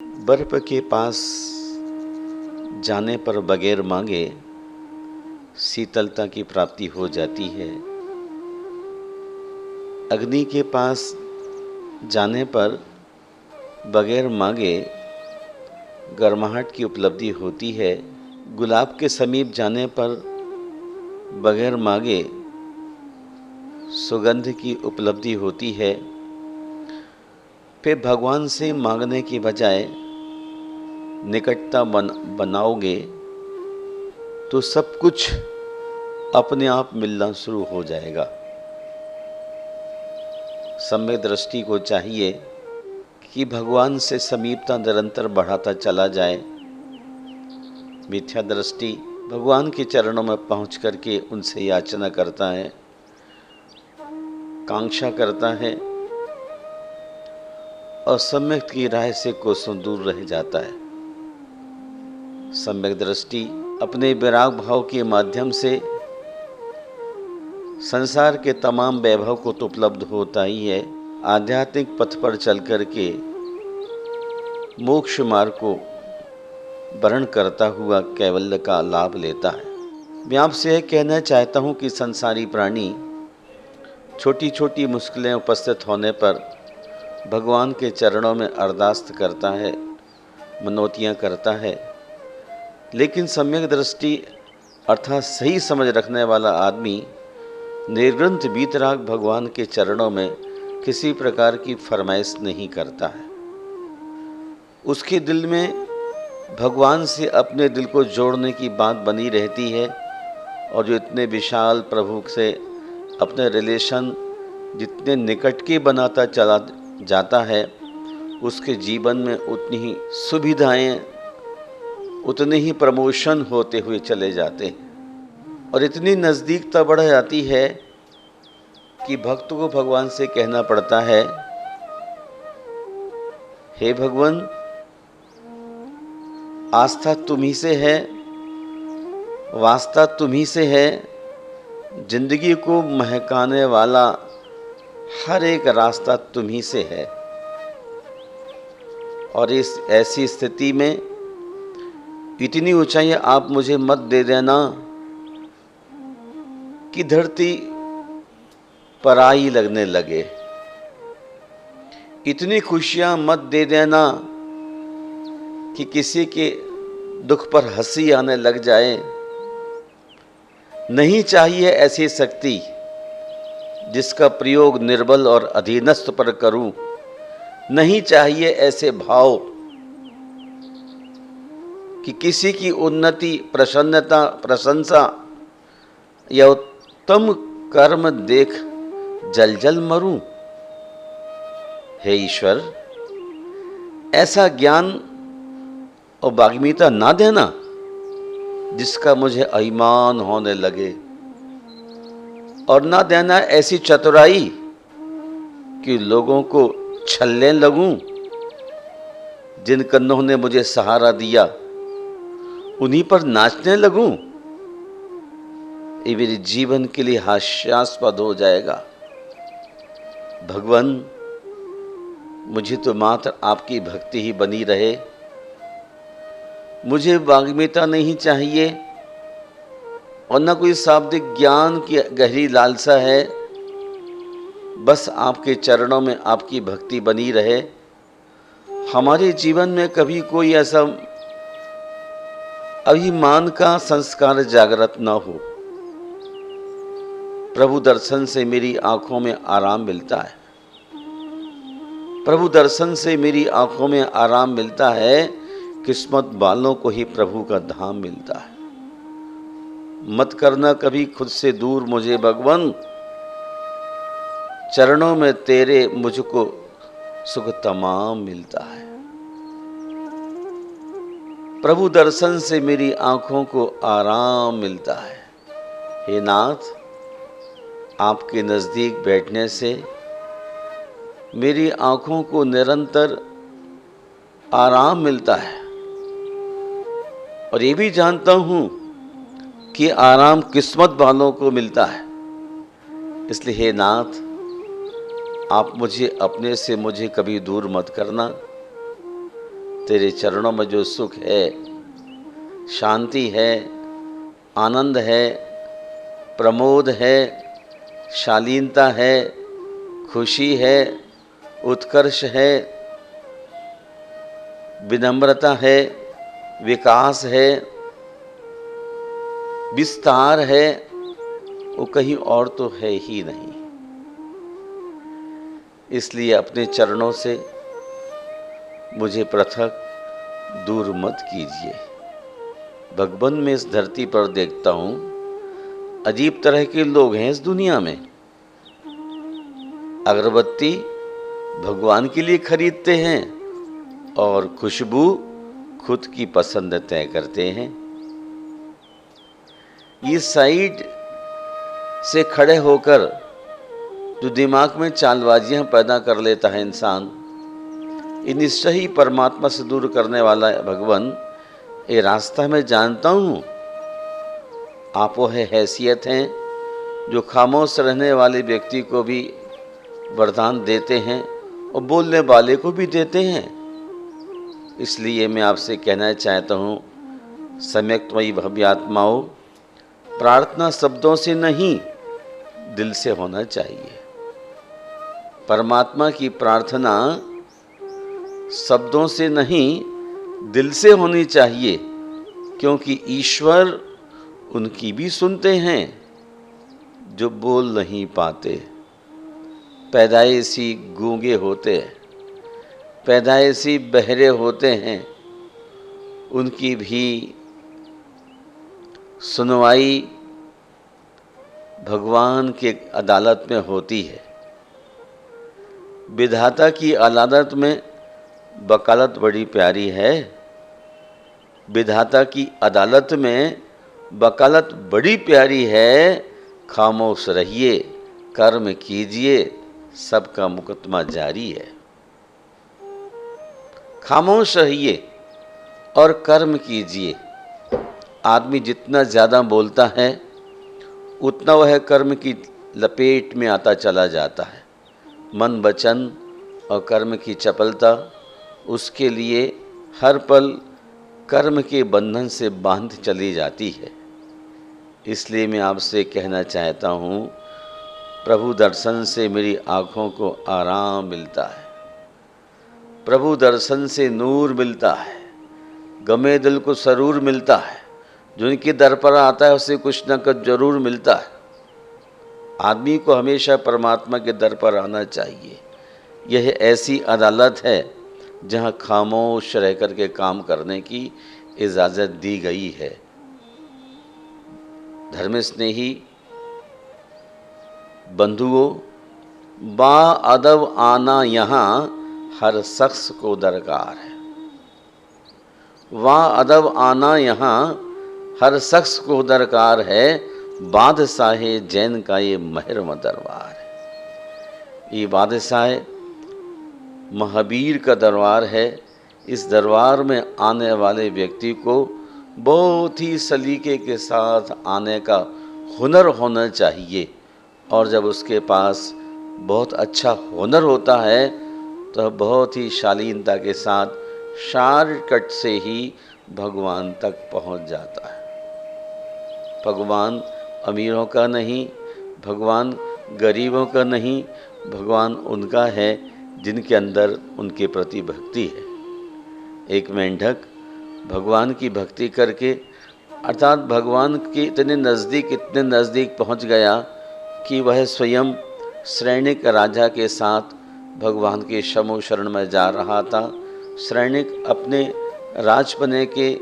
बर्फ के पास जाने पर बगैर मांगे शीतलता की प्राप्ति हो जाती है। अग्नि के पास जाने पर बगैर मांगे गर्माहट की उपलब्धि होती है। गुलाब के समीप जाने पर बगैर मांगे सुगंध की उपलब्धि होती है। फिर भगवान से मांगने की बजाय निकटता बनाओगे तो सब कुछ अपने आप मिलना शुरू हो जाएगा। सम्यक दृष्टि को चाहिए कि भगवान से समीपता निरंतर बढ़ाता चला जाए। मिथ्या दृष्टि भगवान के चरणों में पहुंच करके उनसे याचना करता है, कांक्षा करता है और सम्यक की राह से कोसों दूर रह जाता है। सम्यक दृष्टि अपने विराग भाव के माध्यम से संसार के तमाम वैभव को तो उपलब्ध होता ही है, आध्यात्मिक पथ पर चल कर के मोक्ष मार्ग को वर्ण करता हुआ कैवल्य का लाभ लेता है। मैं आपसे यह कहना चाहता हूँ कि संसारी प्राणी छोटी छोटी मुश्किलें उपस्थित होने पर भगवान के चरणों में अरदास करता है, मनोतियाँ करता है, लेकिन सम्यक दृष्टि अर्थात सही समझ रखने वाला आदमी निर्ग्रंथ वीतराग भगवान के चरणों में किसी प्रकार की फरमाइश नहीं करता है। उसके दिल में भगवान से अपने दिल को जोड़ने की बात बनी रहती है और जो इतने विशाल प्रभु से अपने रिलेशन जितने निकट के बनाता चला जाता है, उसके जीवन में उतनी ही सुविधाएं, उतने ही प्रमोशन होते हुए चले जाते हैं और इतनी नज़दीकता बढ़ जाती है कि भक्त को भगवान से कहना पड़ता है, हे भगवान, आस्था तुम्ही से है, वास्ता तुम्ही से है, जिंदगी को महकाने वाला हर एक रास्ता तुम्ही से है। और इस ऐसी स्थिति में इतनी ऊंचाई आप मुझे मत दे देना कि धरती पराई लगने लगे, इतनी खुशियां मत दे देना कि किसी के दुख पर हंसी आने लग जाए। नहीं चाहिए ऐसी शक्ति जिसका प्रयोग निर्बल और अधीनस्थ पर करूं। नहीं चाहिए ऐसे भाव कि किसी की उन्नति, प्रसन्नता, प्रशंसा या उत्तम कर्म देख जल जल मरूं। हे ईश्वर, ऐसा ज्ञान और वाग्मीता ना देना जिसका मुझे अभिमान होने लगे, और ना देना ऐसी चतुराई कि लोगों को छलने लगूं। जिन कन्नों ने मुझे सहारा दिया उन्हीं पर नाचने लगूं, ये मेरे जीवन के लिए हास्यास्पद हो जाएगा। भगवान, मुझे तो मात्र आपकी भक्ति ही बनी रहे, मुझे वाग्मीता नहीं चाहिए और न कोई शाब्दिक ज्ञान की गहरी लालसा है। बस आपके चरणों में आपकी भक्ति बनी रहे। हमारे जीवन में कभी कोई ऐसा अभिमान का संस्कार जागृत न हो। प्रभु दर्शन से मेरी आंखों में आराम मिलता है। प्रभु दर्शन से मेरी आंखों में आराम मिलता है। किस्मत वालों को ही प्रभु का धाम मिलता है। मत करना कभी खुद से दूर मुझे भगवान, चरणों में तेरे मुझको सुख तमाम मिलता है। प्रभु दर्शन से मेरी आंखों को आराम मिलता है। हे नाथ, आपके नजदीक बैठने से मेरी आंखों को निरंतर आराम मिलता है और ये भी जानता हूं कि आराम किस्मत वालों को मिलता है। इसलिए हे नाथ, आप मुझे अपने से मुझे कभी दूर मत करना। तेरे चरणों में जो सुख है, शांति है, आनंद है, प्रमोद है, शालीनता है, खुशी है, उत्कर्ष है, विनम्रता है, विकास है, विस्तार है, वो कहीं और तो है ही नहीं। इसलिए अपने चरणों से मुझे पृथक दूर मत कीजिए। भगवान में इस धरती पर देखता हूँ अजीब तरह के लोग हैं इस दुनिया में। अगरबत्ती भगवान के लिए खरीदते हैं और खुशबू खुद की पसंद तय करते हैं। ये साइड से खड़े होकर जो दिमाग में चालबाजियां पैदा कर लेता है इंसान, ये निश्चय ही परमात्मा से दूर करने वाला है। भगवान, ये रास्ता मैं जानता हूँ, आप वो है हैसियत हैं जो खामोश रहने वाले व्यक्ति को भी वरदान देते हैं और बोलने वाले को भी देते हैं। इसलिए मैं आपसे कहना चाहता हूँ, सम्यक्तमयी भव्य आत्माओं, प्रार्थना शब्दों से नहीं दिल से होना चाहिए। परमात्मा की प्रार्थना शब्दों से नहीं दिल से होनी चाहिए, क्योंकि ईश्वर उनकी भी सुनते हैं जो बोल नहीं पाते, पैदाइशी गूंगे होते हैं, पैदाइशी बहरे होते हैं, उनकी भी सुनवाई भगवान के अदालत में होती है। विधाता की अदालत में वकालत बड़ी प्यारी है। विधाता की अदालत में वकालत बड़ी प्यारी है। खामोश रहिए, कर्म कीजिए, सबका मुकदमा जारी है। खामोश रहिए और कर्म कीजिए। आदमी जितना ज़्यादा बोलता है उतना वह कर्म की लपेट में आता चला जाता है। मन, वचन और कर्म की चपलता उसके लिए हर पल कर्म के बंधन से बांध चली जाती है। इसलिए मैं आपसे कहना चाहता हूँ, प्रभु दर्शन से मेरी आँखों को आराम मिलता है, प्रभु दर्शन से नूर मिलता है, गमे दिल को सरूर मिलता है। जो इनके दर पर आता है उसे कुछ न कुछ जरूर मिलता है। आदमी को हमेशा परमात्मा के दर पर आना चाहिए। यह ऐसी अदालत है जहाँ खामोश रह कर के काम करने की इजाज़त दी गई है। धर्म स्नेही बंधुओं, बा अदब आना यहाँ हर शख्स को दरकार है। वाह अदब आना यहाँ हर शख्स को दरकार है। बादशाह जैन का ये महरम दरबार है। ये बादशाह महावीर का दरबार है। इस दरबार में आने वाले व्यक्ति को बहुत ही सलीके के साथ आने का हुनर होना चाहिए। और जब उसके पास बहुत अच्छा हुनर होता है तो बहुत ही शालीनता के साथ शॉर्टकट से ही भगवान तक पहुंच जाता है। भगवान अमीरों का नहीं, भगवान गरीबों का नहीं, भगवान उनका है जिनके अंदर उनके प्रति भक्ति है। एक मेंढक भगवान की भक्ति करके अर्थात भगवान के इतने नज़दीक पहुंच गया कि वह स्वयं श्रैणिक राजा के साथ भगवान के शमो शरण में जा रहा था। श्रैणिक अपने राजपने के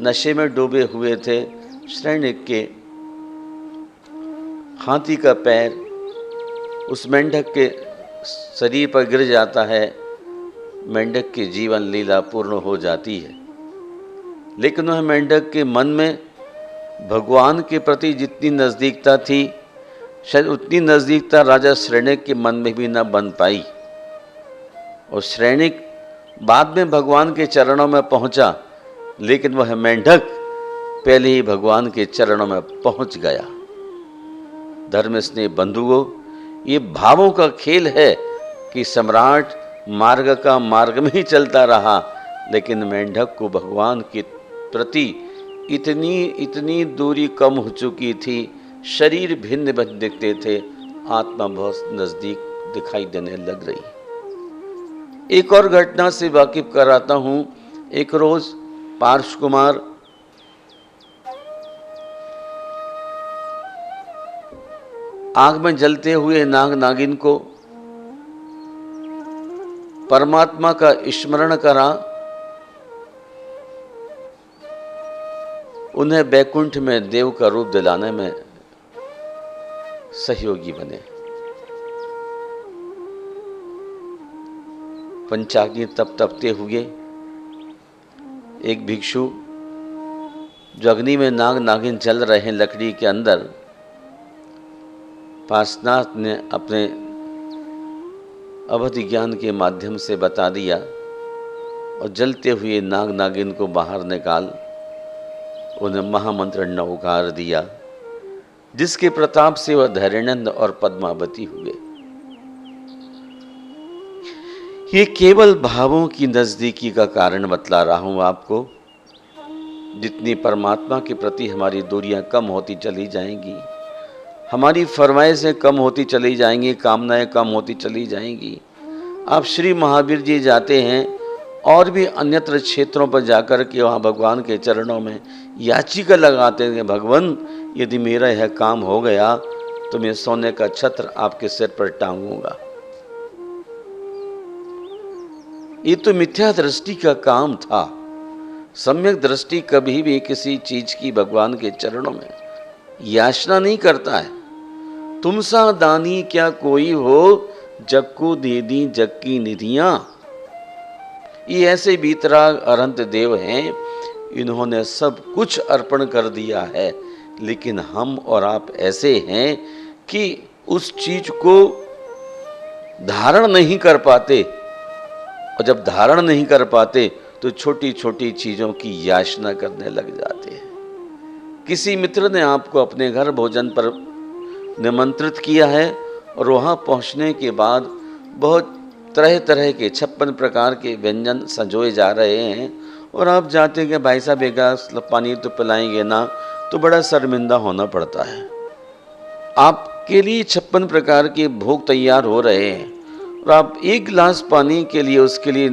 नशे में डूबे हुए थे। श्रैणिक के हाथी का पैर उस मेंढक के शरीर पर गिर जाता है। मेंढक की जीवन लीला पूर्ण हो जाती है। लेकिन वह मेंढक के मन में भगवान के प्रति जितनी नज़दीकता थी, शायद उतनी नज़दीकता राजा श्रैणिक के मन में भी न बन पाई। और श्रैणिक बाद में भगवान के चरणों में पहुंचा, लेकिन वह मेंढक पहले ही भगवान के चरणों में पहुंच गया। धर्म स्नेह बंधुओं, ये भावों का खेल है कि सम्राट मार्ग में ही चलता रहा, लेकिन मेंढक को भगवान के प्रति इतनी दूरी कम हो चुकी थी, शरीर भिन्न भिन्न दिखते थे, आत्मा बहुत नजदीक दिखाई देने लग रही। एक और घटना से वाकिफ कराता हूं। एक रोज पार्श कुमार आग में जलते हुए नाग नागिन को परमात्मा का स्मरण करा, उन्हें बैकुंठ में देव का रूप दिलाने में सहयोगी बने। पंचाग्नि तपते हुए एक भिक्षु जो अग्नि में नाग नागिन जल रहे हैं लकड़ी के अंदर, पार्श्वनाथ ने अपने अवधि ज्ञान के माध्यम से बता दिया और जलते हुए नाग नागिन को बाहर निकाल उन्हें महामंत्र नवकार दिया, जिसके प्रताप से वह धैर्यानंद और पद्मावती हुए। ये केवल भावों की नजदीकी का कारण बतला रहा हूं आपको। जितनी परमात्मा के प्रति हमारी दूरियां कम होती चली जाएंगी, हमारी फरमाइशें कम होती चली जाएंगी, कामनाएं कम होती चली जाएंगी। आप श्री महावीर जी जाते हैं और भी अन्यत्र क्षेत्रों पर जाकर के वहाँ भगवान के चरणों में याचिका लगाते हैं, भगवान यदि मेरा यह काम हो गया तो मैं सोने का छत्र आपके सिर पर टांगूंगा। ये तो मिथ्या दृष्टि का काम था। सम्यक दृष्टि कभी भी किसी चीज की भगवान के चरणों में याचना नहीं करता है। तुम सा दानी क्या कोई हो, जग को दे दी जग की निधियां। ये ऐसे बीतराग अनंत देव हैं, इन्होंने सब कुछ अर्पण कर दिया है, लेकिन हम और आप ऐसे हैं कि उस चीज को धारण नहीं कर पाते, और जब धारण नहीं कर पाते तो छोटी छोटी चीजों की याचना करने लग जाते हैं। किसी मित्र ने आपको अपने घर भोजन पर निमंत्रित किया है और वहां पहुंचने के बाद बहुत तरह तरह के 56 प्रकार के व्यंजन सजोए जा रहे हैं और आप जाते हैं कि भाई साहब एक गिलास पानी तो पिलाएंगे ना, तो बड़ा शर्मिंदा होना पड़ता है। आपके लिए 56 प्रकार के भोग तैयार हो रहे हैं और आप एक गिलास पानी के लिए उसके लिए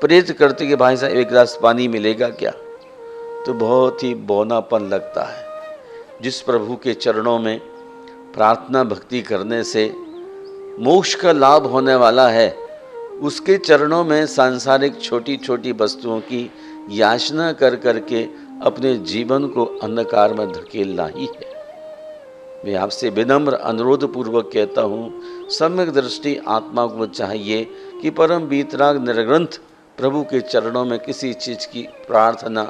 प्रेरित करते कि भाई साहब एक गिलास पानी मिलेगा क्या, तो बहुत ही बौनापन लगता है। जिस प्रभु के चरणों में प्रार्थना भक्ति करने से मोक्ष का लाभ होने वाला है, उसके चरणों में सांसारिक छोटी छोटी वस्तुओं की याचना कर करके अपने जीवन को अंधकार में धकेलना ही है। मैं आपसे विनम्र अनुरोध पूर्वक कहता हूँ, सम्यक दृष्टि आत्मा को चाहिए कि परम बीतराग निर्ग्रंथ प्रभु के चरणों में किसी चीज की प्रार्थना,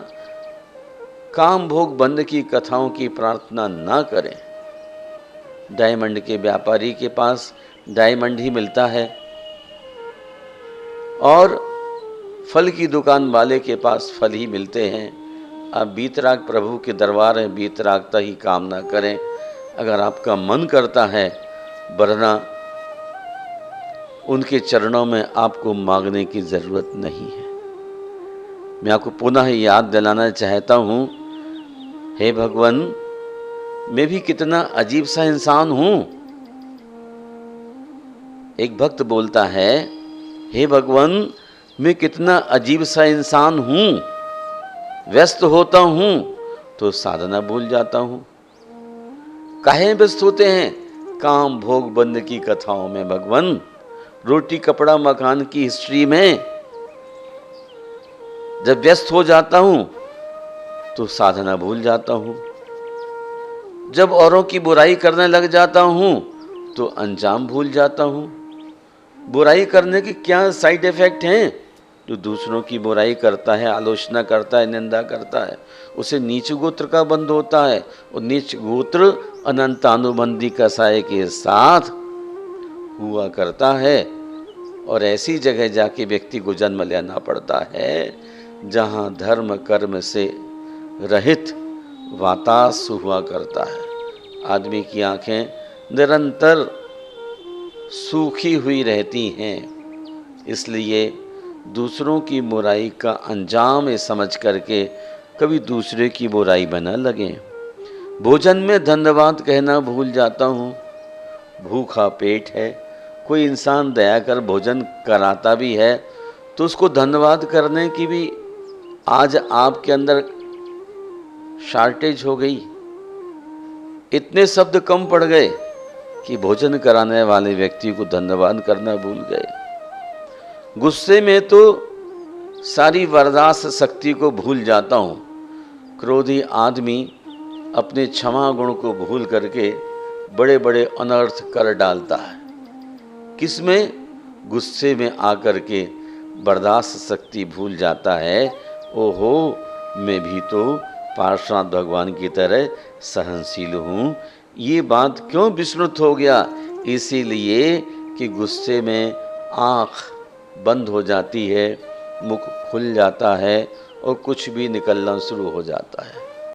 काम भोग बंद की कथाओं की प्रार्थना ना करें। डायमंड के व्यापारी के पास डायमंड ही मिलता है और फल की दुकान वाले के पास फल ही मिलते हैं। आप बीतराग प्रभु के दरबार में बीतरागता ही कामना करें अगर आपका मन करता है, वरना उनके चरणों में आपको मांगने की जरूरत नहीं है। मैं आपको पुनः याद दिलाना चाहता हूं, हे भगवान, मैं भी कितना अजीब सा इंसान हूं। एक भक्त बोलता है, हे भगवान, मैं कितना अजीब सा इंसान हूं। व्यस्त होता हूं तो साधना भूल जाता हूं। काहे व्यस्त होते हैं? काम भोग बंद की कथाओं में भगवान, रोटी कपड़ा मकान की हिस्ट्री में। जब व्यस्त हो जाता हूं तो साधना भूल जाता हूं। जब औरों की बुराई करने लग जाता हूं तो अंजाम भूल जाता हूं। बुराई करने के क्या साइड इफेक्ट हैं? जो दूसरों की बुराई करता है, आलोचना करता है, निंदा करता है, उसे नीच गोत्र का बंध होता है। और नीच गोत्र अनंतानुबंधी कसाय के साथ हुआ करता है और ऐसी जगह जाके व्यक्ति को जन्म लेना पड़ता है जहाँ धर्म कर्म से रहित वातास हुआ करता है। आदमी की आंखें निरंतर सूखी हुई रहती हैं। इसलिए दूसरों की बुराई का अंजाम ये समझ करके कभी दूसरे की बुराई में न लगें। भोजन में धन्यवाद कहना भूल जाता हूँ। भूखा पेट है, कोई इंसान दया कर भोजन कराता भी है तो उसको धन्यवाद करने की भी आज आपके अंदर शॉर्टेज हो गई। इतने शब्द कम पड़ गए कि भोजन कराने वाले व्यक्ति को धन्यवाद करना भूल गए। गुस्से में तो सारी बर्दाश्त शक्ति को भूल जाता हूँ। क्रोधी आदमी अपने क्षमा गुण को भूल करके बड़े बड़े अनर्थ कर डालता है। किसमें? गुस्से में आकर के बर्दाश्त शक्ति भूल जाता है। ओहो, मैं भी तो पार्श्वनाथ भगवान की तरह सहनशील हूँ। ये बात क्यों विस्मृत हो गया? इसीलिए कि गुस्से में आँख बंद हो जाती है, मुख खुल जाता है और कुछ भी निकलना शुरू हो जाता है।